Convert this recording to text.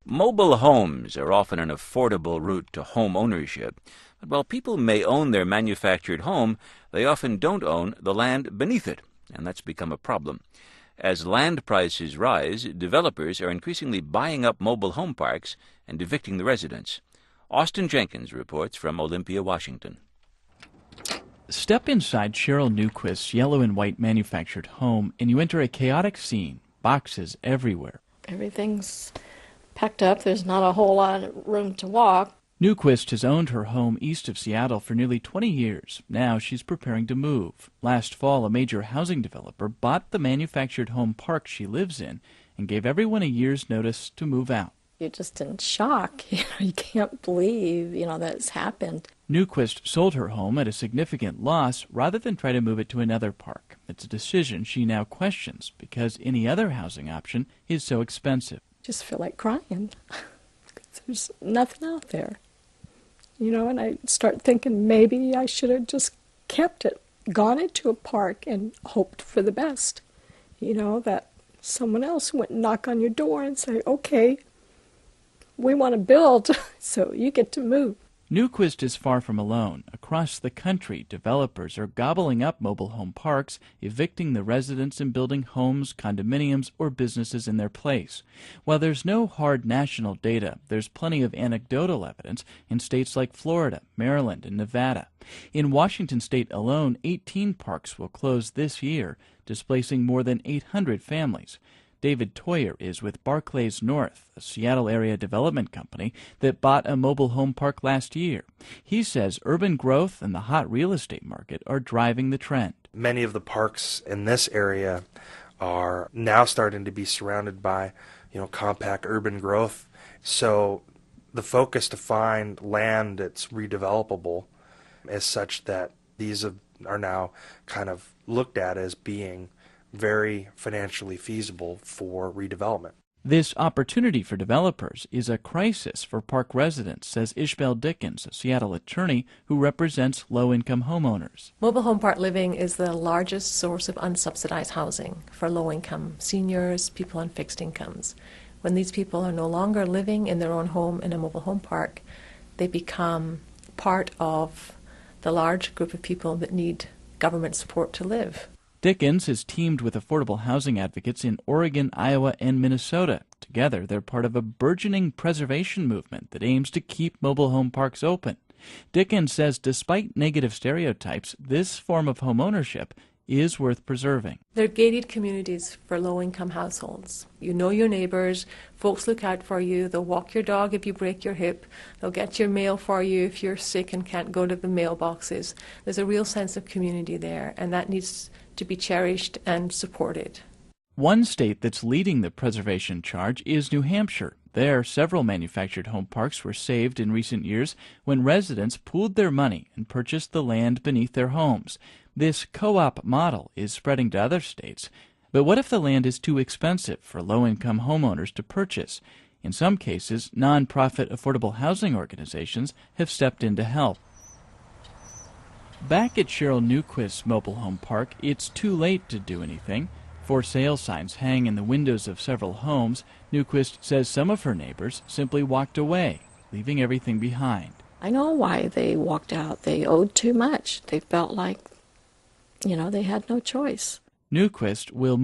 Mobile homes are often an affordable route to home ownership, but while people may own their manufactured home, they often don't own the land beneath it, and that's become a problem. As land prices rise, developers are increasingly buying up mobile home parks and evicting the residents. Austin Jenkins reports from Olympia, Washington. Step inside Cheryl Newquist's yellow and white manufactured home, and you enter a chaotic scene, boxes everywhere. Everything's packed up. There's not a whole lot of room to walk. Newquist has owned her home east of Seattle for nearly 20 years. Now she's preparing to move. Last fall, a major housing developer bought the manufactured home park she lives in and gave everyone a year's notice to move out. You're just in shock. You can't believe, that it's happened. Newquist sold her home at a significant loss rather than try to move it to another park. It's a decision she now questions because any other housing option is so expensive. Just feel like crying. There's nothing out there. And I start thinking maybe I should have just kept it, gone into a park and hoped for the best. That someone else wouldn't knock on your door and say, okay, we want to build, so you get to move. Newquist is far from alone. Across the country, developers are gobbling up mobile home parks, evicting the residents and building homes, condominiums, or businesses in their place. While there's no hard national data, there's plenty of anecdotal evidence in states like Florida, Maryland, and Nevada. In Washington state alone, 18 parks will close this year, displacing more than 800 families. David Toyer is with Barclays North, a Seattle area development company that bought a mobile home park last year. He says urban growth and the hot real estate market are driving the trend. Many of the parks in this area are now starting to be surrounded by, compact urban growth. So the focus to find land that's redevelopable is such that these are now kind of looked at as being very financially feasible for redevelopment. This opportunity for developers is a crisis for park residents, says Ishbel Dickens, a Seattle attorney who represents low-income homeowners. Mobile home park living is the largest source of unsubsidized housing for low-income seniors, people on fixed incomes. When these people are no longer living in their own home in a mobile home park, they become part of the large group of people that need government support to live. Dickens has teamed with affordable housing advocates in Oregon, Iowa, and Minnesota. Together, they're part of a burgeoning preservation movement that aims to keep mobile home parks open. Dickens says despite negative stereotypes, this form of home ownership is worth preserving. They're gated communities for low-income households. You know your neighbors, folks look out for you, they'll walk your dog if you break your hip, they'll get your mail for you if you're sick and can't go to the mailboxes. There's a real sense of community there, and that needs to be cherished and supported. One state that's leading the preservation charge is New Hampshire. There, several manufactured home parks were saved in recent years when residents pooled their money and purchased the land beneath their homes. This co-op model is spreading to other states. But what if the land is too expensive for low-income homeowners to purchase? In some cases, nonprofit affordable housing organizations have stepped in to help. Back at Cheryl Newquist's mobile home park, it's too late to do anything. For sale signs hang in the windows of several homes. Newquist says some of her neighbors simply walked away, leaving everything behind. I know why they walked out. They owed too much. They felt like, they had no choice. Newquist will